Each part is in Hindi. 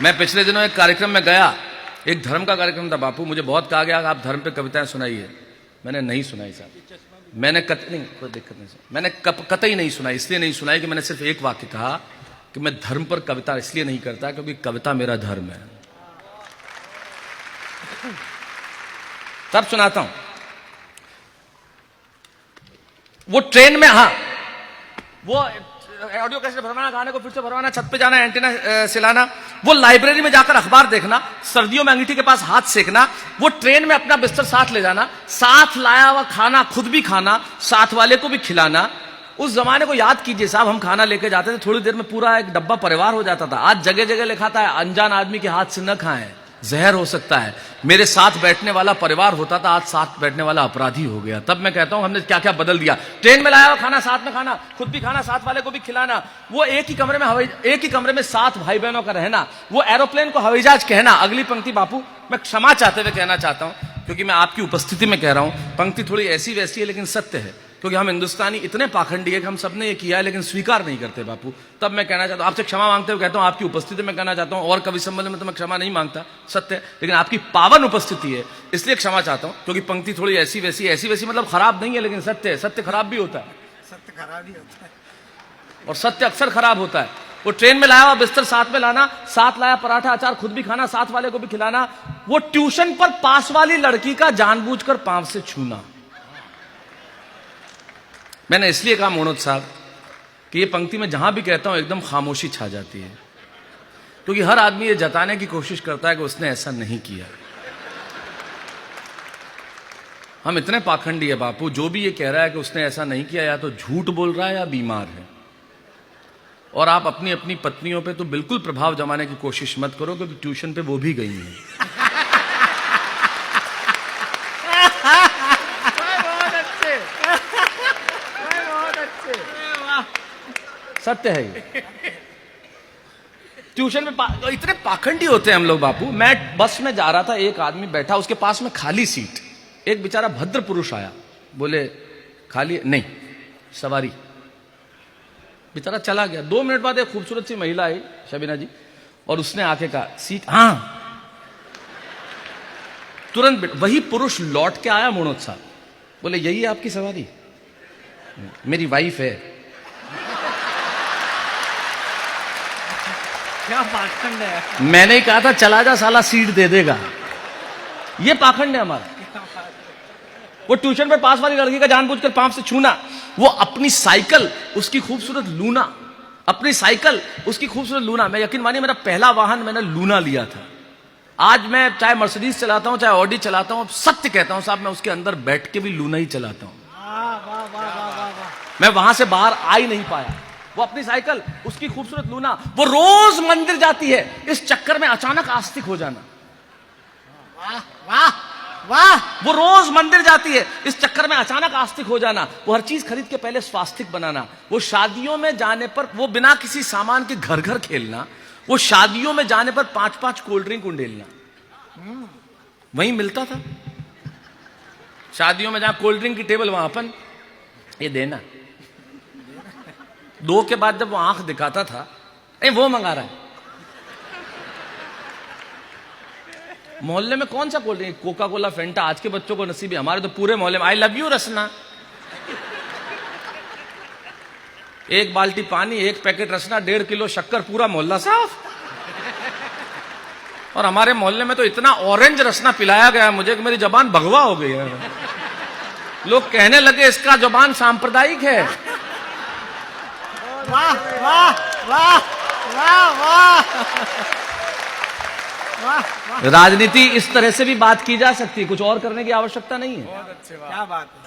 मैं पिछले दिनों एक कार्यक्रम में गया, एक धर्म का कार्यक्रम था बापू। मुझे बहुत कहा गया आप धर्म पे कविताएं सुनाइए। मैंने नहीं सुनाई साहब, मैंने नहीं, कोई दिक्कत नहीं, मैंने कतई नहीं सुनाई। इसलिए नहीं सुनाई कि मैंने सिर्फ एक वाक्य कहा कि मैं धर्म पर कविता इसलिए नहीं करता क्योंकि कविता मेरा धर्म है। तब सुनाता हूं। वो ट्रेन में, हाँ, वो ऑडियो कैसे भरवाना, गाने को फिर से भरवाना, छत पे जाना, एंटीना सिलाना, वो लाइब्रेरी में जाकर अखबार देखना, सर्दियों में अंगीठी के पास हाथ सेकना, वो ट्रेन में अपना बिस्तर साथ ले जाना, साथ लाया हुआ खाना खुद भी खाना, साथ वाले को भी खिलाना। उस जमाने को याद कीजिए साहब, हम खाना लेके जाते थे, थोड़ी देर में पूरा एक डब्बा परिवार हो जाता था। आज जगह जगह लिखा था अनजान आदमी के हाथ से न खाएं, जहर हो सकता है। मेरे साथ बैठने वाला परिवार होता था, आज साथ बैठने वाला अपराधी हो गया। तब मैं कहता हूं हमने क्या क्या बदल दिया। ट्रेन में लाया हुआ खाना साथ में खाना, खुद भी खाना, साथ वाले को भी खिलाना, वो एक ही कमरे में 7 भाई बहनों का रहना, वो एरोप्लेन को हवाई जहाज कहना। अगली पंक्ति बापू मैं क्षमा चाहते हुए कहना चाहता हूं क्योंकि मैं आपकी उपस्थिति में कह रहा हूं। पंक्ति थोड़ी ऐसी वैसी है लेकिन सत्य है, क्योंकि हम हिंदुस्तानी इतने पाखंडी है कि हम सबने ये किया है लेकिन स्वीकार नहीं करते बापू। तब मैं कहना चाहता हूं, आपसे क्षमा मांगते हुए कहता हूं, आपकी उपस्थिति में कहना चाहता हूं। और कवि सम्मेलन में तो मैं क्षमा नहीं मांगता, सत्य है, लेकिन आपकी पावन उपस्थिति है इसलिए क्षमा चाहता हूं। क्योंकि पंक्ति थोड़ी ऐसी वैसी मतलब खराब नहीं है लेकिन सत्य है। सत्य खराब भी होता है, सत्य खराब ही होता है और सत्य अक्सर खराब होता है। वो ट्रेन में लाया हुआ बिस्तर साथ में लाना, साथ लाया पराठा अचार खुद भी खाना, साथ वाले को भी खिलाना, वो ट्यूशन पर पास वाली लड़की का जानबूझकर पांव से छूना। मैंने इसलिए कहा मोनोज साहब कि ये पंक्ति में जहां भी कहता हूं एकदम खामोशी छा जाती है, क्योंकि हर आदमी ये जताने की कोशिश करता है कि उसने ऐसा नहीं किया। हम इतने पाखंडी है बापू, जो भी ये कह रहा है कि उसने ऐसा नहीं किया या तो झूठ बोल रहा है या बीमार है। और आप अपनी अपनी पत्नियों पे तो बिल्कुल प्रभाव जमाने की कोशिश मत करो, क्योंकि ट्यूशन पे वो भी गई हैं। सत्य है ये। ट्यूशन में इतने पाखंडी होते हैं हम लोग बापू। मैं बस में जा रहा था, एक आदमी बैठा, उसके पास में खाली सीट, एक बेचारा भद्र पुरुष आया, बोले खाली नहीं, सवारी। बेचारा चला गया। 2 मिनट बाद एक खूबसूरत सी महिला आई, शबीना जी, और उसने आके कहा सीट, हाँ। तुरंत वही पुरुष लौट के आया मोनोज साहब, बोले यही है आपकी सवारी? मेरी वाइफ है। क्या पाखंड है। मैंने ही कहा था चला जा साला, सीट दे देगा। ये पाखंड है हमारा। वो ट्यूशन पे पास वाली लड़की का जानबूझकर पांव से छूना, वो अपनी साइकिल उसकी खूबसूरत लूना, अपनी साइकिल उसकी खूबसूरत लूना। मैं यकीन मानिए, मेरा पहला वाहन मैंने लूना लिया था। आज मैं चाहे मर्सिडीज चलाता हूं, चाहे ऑडी चलाता हूं, सबसे कहता हूं साहब मैं उसके अंदर बैठ के भी लूना ही चलाता हूं। मैं वहां से बाहर आ ही नहीं पाया। वो अपनी साइकिल उसकी खूबसूरत लूना, वो रोज मंदिर जाती है, इस चक्कर में अचानक आस्तिक हो जाना। वाह वाह वाह। वो रोज मंदिर जाती है, इस चक्कर में अचानक आस्तिक हो जाना। वो हर चीज खरीद के पहले स्वास्तिक बनाना। वो शादियों में जाने पर वो बिना किसी सामान के घर घर खेलना। वो शादियों में जाने पर 5-5 कोल्ड ड्रिंक उंडेलना। वहीं मिलता था शादियों में, जहां कोल्ड ड्रिंक की टेबल वहां अपन ये देना। 2 के बाद जब वो आंख दिखाता था, वो मंगा रहा है। मोहल्ले में कौन सा कोल्ड ड्रिंक, कोका कोला, फेंटा, आज के बच्चों को नसीब है। हमारे तो पूरे मोहल्ले में आई लव यू रसना, 1 बाल्टी पानी, 1 पैकेट रसना, 1.5 किलो शक्कर, पूरा मोहल्ला साफ। और हमारे मोहल्ले में तो इतना ऑरेंज रसना पिलाया गया मुझे कि मेरी जबान भगवा हो गई है। लोग कहने लगे इसका जबान सांप्रदायिक है। वाह वाह वाह वाह वाह। राजनीति इस तरह से भी बात की जा सकती है, कुछ और करने की आवश्यकता नहीं है। बहुत अच्छी बात। क्या बात है।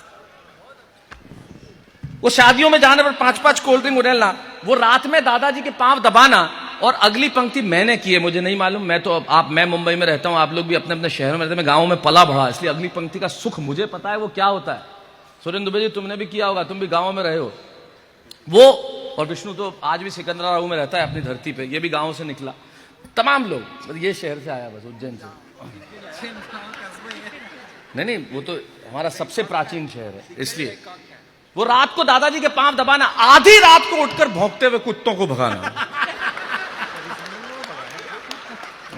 वो शादियों में जाने पर 5-5 कोल्ड ड्रिंक उड़ेलना, वो रात में दादाजी के पांव दबाना। और अगली पंक्ति मैंने की है, मुझे नहीं मालूम, मैं मुंबई में रहता हूं, आप लोग भी अपने अपने शहरों में रहते हैं, मैं गाँव में पला बढ़ा, इसलिए अगली पंक्ति का सुख मुझे पता है वो क्या होता है। सुरेंद्र दुबे जी तुमने भी किया होगा, तुम भी गाँव में रहे हो। वो और विष्णु तो आज भी सिकंदराबाद में रहता है अपनी धरती पे, ये भी गाँव से निकला। तमाम लोग, ये शहर से आया बस, उज्जैन से। नहीं, वो तो हमारा सबसे प्राचीन शहर है, इसलिए वो रात को दादाजी के पांव दबाना, आधी रात को उठकर भौंकते हुए कुत्तों को भगाना।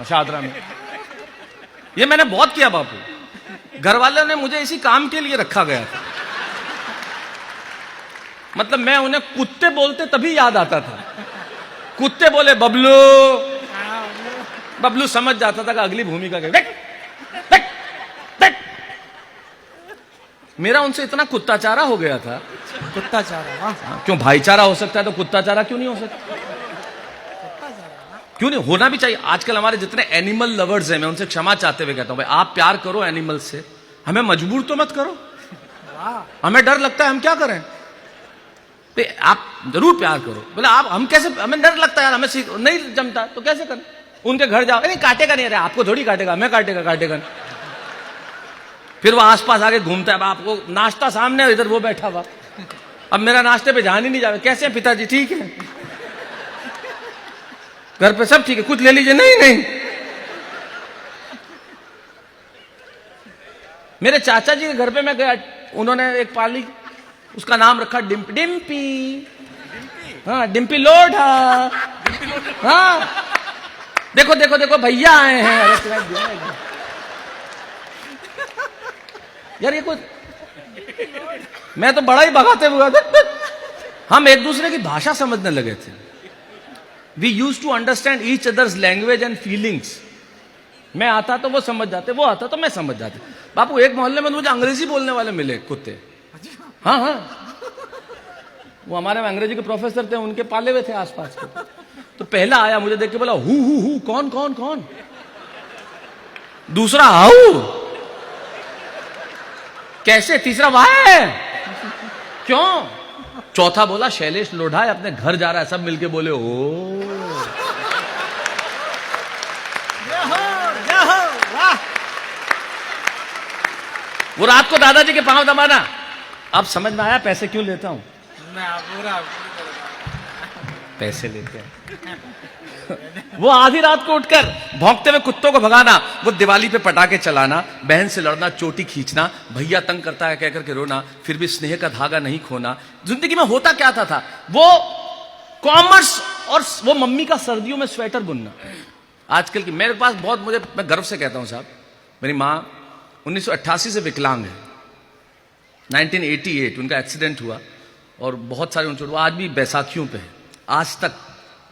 शाहदरा में। ये मैंने बहुत किया बापू। घर वालों ने मुझे इसी काम के लिए रखा गया था। मतलब मैं उन्हें कुत्ते बोलते तभी याद आता था। कुत्ते बोले बबलू, बबलू समझ जाता था कि अगली भूमिका के। मेरा उनसे इतना कुत्ताचारा हो गया था। कुत्ताचारा, वाह। क्यों भाईचारा हो सकता है तो कुत्ताचारा क्यों नहीं हो सकता? क्यों नहीं होना भी चाहिए। आजकल हमारे जितने एनिमल लवर्स हैं, मैं उनसे क्षमा चाहते हुए कहता हूं, भाई आप प्यार करो एनिमल से, हमें मजबूर तो मत करो। हमें डर लगता है, हम क्या करें? तो आप जरूर प्यार करो। बोले आप, हम कैसे, हमें डर लगता है यार, हमें नहीं जमता तो कैसे करें? उनके घर जाओ, नहीं काटेगा नहीं, अरे आपको थोड़ी काटेगा, हमें काटेगा। फिर वो आसपास आके घूमता है, आपको नाश्ता सामने, इधर वो बैठा हुआ। अब मेरा नाश्ते पे ध्यान ही नहीं जावे। कैसे हैं पिताजी? ठीक है। घर पे सब ठीक है, कुछ ले लीजिए। नहीं। मेरे चाचा जी के घर पे मैं गया, उन्होंने एक पाली, उसका नाम रखा डिम्पी। हाँ, डिम्पी लोढ़ा। हाँ, देखो भैया आए हैं। अरे यार ये कुछ, मैं तो बड़ा ही भगाते हुआ था। हम एक दूसरे की भाषा समझने लगे थे। We use to understand each others language and feelings. मैं आता तो वो समझ जाते, वो आता तो मैं समझ जाते। बापू एक मोहल्ले में मुझे अंग्रेजी बोलने वाले मिले, कुत्ते। हाँ, वो हमारे अंग्रेजी के प्रोफेसर थे, उनके पाले हुए थे आसपास के। तो पहला आया, मुझे देख के बोला हु कौन। दूसरा हाउ, कैसे? तीसरा वाह, क्यों? चौथा बोला शैलेश लोढ़ा है, अपने घर जा रहा है। सब मिलके बोले ओ। वाह। वो रात को दादाजी के पांव दबाना। अब समझ में आया पैसे क्यों लेता हूं? पैसे लेते हैं। वो आधी रात को उठकर भौंकते हुए कुत्तों को भगाना, वो दिवाली पे पटाखे चलाना, बहन से लड़ना, चोटी खींचना, भैया तंग करता है कहकर के रोना, फिर भी स्नेह का धागा नहीं खोना। जिंदगी में होता क्या था वो कॉमर्स और वो मम्मी का सर्दियों में स्वेटर बुनना। आजकल की मेरे पास बहुत, मैं गर्व से कहता हूं साहब, मेरी माँ 1988 से विकलांग है। 1988 उनका एक्सीडेंट हुआ और बहुत सारे उनसे, वो आज भी बैसाखियों पे है। आज तक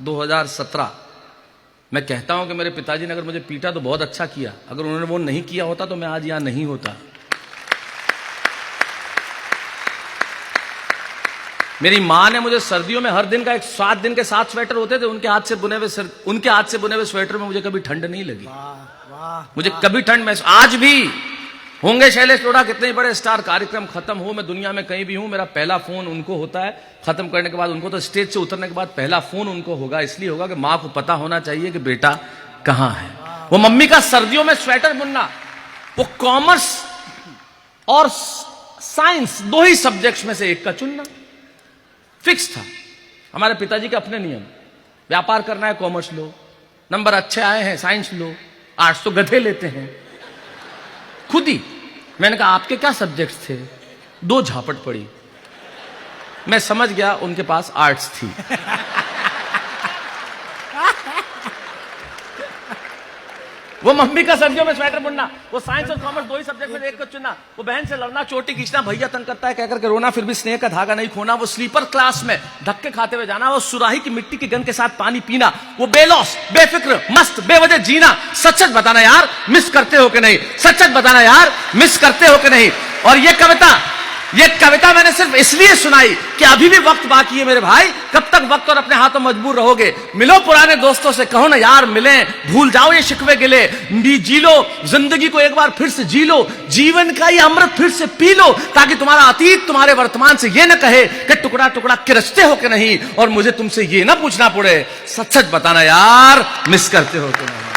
2017 मैं कहता हूं कि मेरे पिताजी ने अगर मुझे पीटा तो बहुत अच्छा किया, अगर उन्होंने वो नहीं किया होता तो मैं आज यहां नहीं होता। मेरी मां ने मुझे सर्दियों में हर दिन का 7 दिन के 7 स्वेटर होते थे, उनके हाथ से बुने हुए स्वेटर में मुझे कभी ठंड नहीं लगी। मुझे कभी ठंड महसूस, आज भी होंगे शैलेश लोढ़ा कितने ही बड़े स्टार, कार्यक्रम खत्म हो, मैं दुनिया में कहीं भी हूं, मेरा पहला फोन उनको होता है। खत्म करने के बाद उनको, तो स्टेज से उतरने के बाद पहला फोन उनको होगा। इसलिए होगा कि मां को पता होना चाहिए कि बेटा कहां है। वो मम्मी का सर्दियों में स्वेटर बुनना, वो कॉमर्स और साइंस 2 ही सब्जेक्ट्स में से एक का चुनना फिक्स था। हमारे पिताजी के अपने नियम, व्यापार करना है कॉमर्स लो, नंबर अच्छे आए हैं साइंस लो, आर्ट्स तो गधे लेते हैं। खुद ही मैंने कहा आपके क्या सब्जेक्ट्स थे? 2 झापट पड़ी। मैं समझ गया उनके पास आर्ट्स थी। वो मम्मी का सर्दियों में स्वेटर बुनना, वो साइंस और कॉमर्स 2 ही सब्जेक्ट में एक को चुनना, वो बहन से लड़ना, चोटी खींचना, भैया तंग करता है कहकर के रोना, फिर भी स्नेह का धागा नहीं खोना, वो स्लीपर क्लास में धक्के खाते हुए जाना, वो सुराही की मिट्टी की गंध के साथ पानी पीना, वो बेलौस, बेफिक्र, मस्त, बेवजह जीना। सच सच बताना यार, मिस करते हो कि नहीं? सच सच बताना यार, मिस करते हो कि नहीं? और ये कविता मैंने सिर्फ इसलिए सुनाई कि अभी भी वक्त बाकी है मेरे भाई। कब तक वक्त और अपने हाथों मजबूर रहोगे? मिलो पुराने दोस्तों से, कहो ना यार मिलें, भूल जाओ ये शिकवे गिले, जी लो जिंदगी को एक बार फिर से जी लो, जीवन का ये अमृत फिर से पी लो, ताकि तुम्हारा अतीत तुम्हारे वर्तमान से ये न कहे कि टुकड़ा टुकड़ा किरचते हो कि नहीं, और मुझे तुमसे ये ना पूछना पड़े सच सच बताना यार, मिस करते हो कि नहीं।